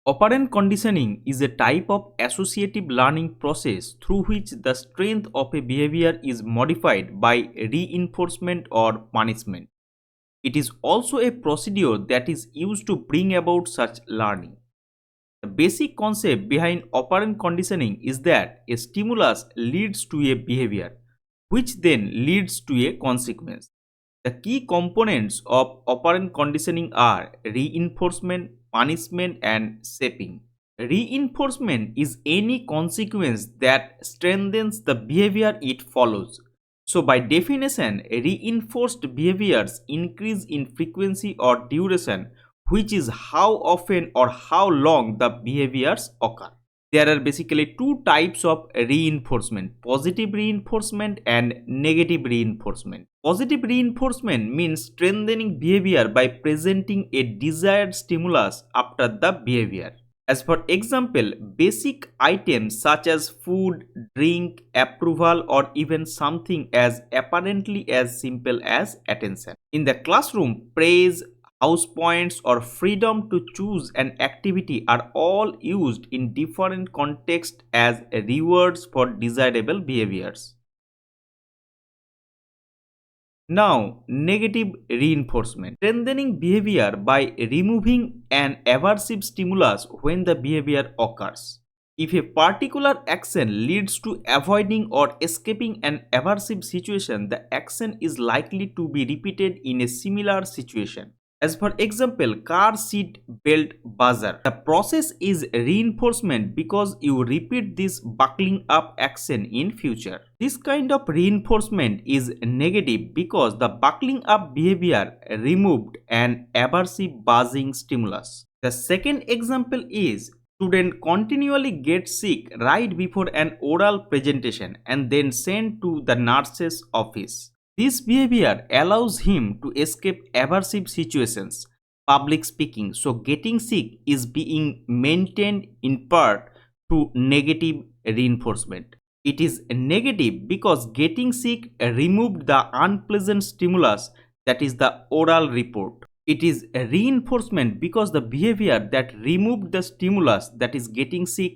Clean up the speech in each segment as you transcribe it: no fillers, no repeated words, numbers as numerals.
Operant conditioning is a type of associative learning process through which the strength of a behavior is modified by reinforcement or punishment. It is also a procedure that is used to bring about such learning. The basic concept behind operant conditioning is that a stimulus leads to a behavior, which then leads to a consequence. The key components of operant conditioning are reinforcement, punishment, and shaping. Reinforcement is any consequence that strengthens the behavior it follows. So, by definition, reinforced behaviors increase in frequency or duration, which is how often or how long the behaviors occur. There are basically two types of reinforcement: positive reinforcement and negative reinforcement. Positive reinforcement means strengthening behavior by presenting a desired stimulus after the behavior. As for example, basic items such as food, drink, approval, or even something as apparently as simple as attention. In the classroom, praise, house points, or freedom to choose an activity are all used in different contexts as rewards for desirable behaviors. Now, negative reinforcement. Strengthening behavior by removing an aversive stimulus when the behavior occurs. If a particular action leads to avoiding or escaping an aversive situation, the action is likely to be repeated in a similar situation. As for example, car seat belt buzzer. The process is reinforcement because you repeat this buckling up action in future. This kind of reinforcement is negative because the buckling up behavior removed an aversive buzzing stimulus. The second example is student continually gets sick right before an oral presentation and then sent to the nurse's office. This behavior allows him to escape aversive situations, public speaking, so getting sick is being maintained in part through negative reinforcement. It is negative because getting sick removed the unpleasant stimulus, that is the oral report. It is a reinforcement because the behavior that removed the stimulus, that is getting sick,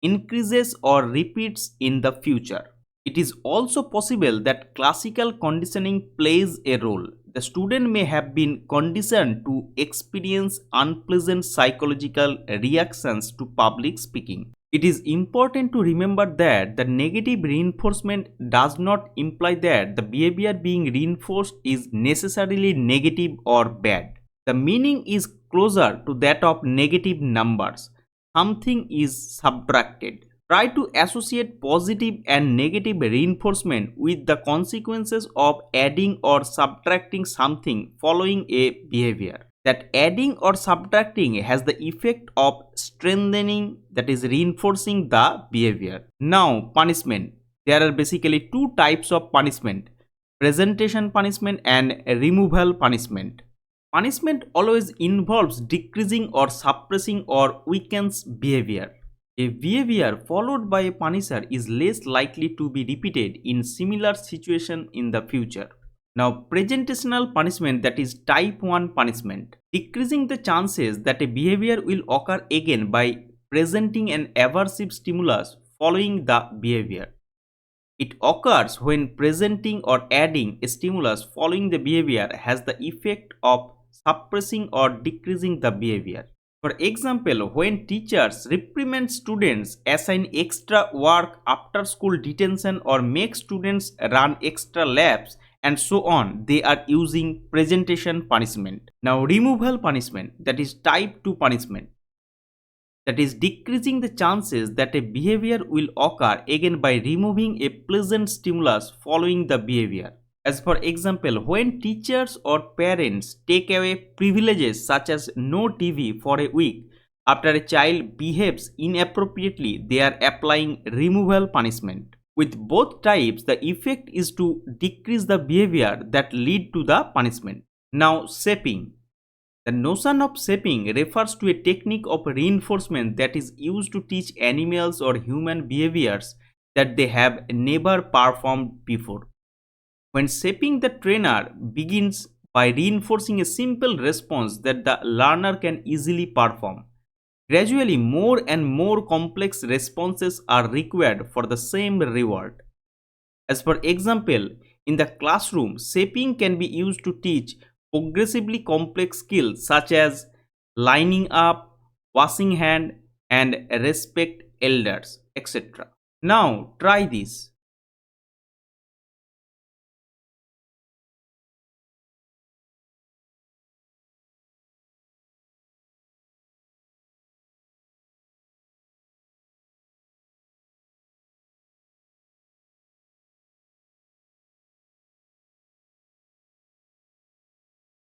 increases or repeats in the future. It is also possible that classical conditioning plays a role. The student may have been conditioned to experience unpleasant psychological reactions to public speaking. It is important to remember that the negative reinforcement does not imply that the behavior being reinforced is necessarily negative or bad. The meaning is closer to that of negative numbers. Something is subtracted. Try to associate positive and negative reinforcement with the consequences of adding or subtracting something following a behavior. That adding or subtracting has the effect of strengthening, that is reinforcing the behavior. Now, punishment. There are basically two types of punishment: presentation punishment and removal punishment. Punishment always involves decreasing or suppressing or weakens behavior. A behavior followed by a punisher is less likely to be repeated in similar situation in the future. Now, presentational punishment, that is type 1 punishment, decreasing the chances that a behavior will occur again by presenting an aversive stimulus following the behavior. It occurs when presenting or adding a stimulus following the behavior has the effect of suppressing or decreasing the behavior. For example, when teachers reprimand students, assign extra work, after school detention, or make students run extra laps, and so on, they are using presentation punishment. Now, removal punishment, that is type 2 punishment, that is decreasing the chances that a behavior will occur again by removing a pleasant stimulus following the behavior. As for example, when teachers or parents take away privileges such as no TV for a week after a child behaves inappropriately, they are applying removal punishment. With both types, the effect is to decrease the behavior that lead to the punishment. Now, shaping. The notion of shaping refers to a technique of reinforcement that is used to teach animals or human behaviors that they have never performed before. When shaping, the trainer begins by reinforcing a simple response that the learner can easily perform. Gradually, more and more complex responses are required for the same reward. As for example, in the classroom, shaping can be used to teach progressively complex skills such as lining up, washing hand, and respect elders, etc. Now, try this.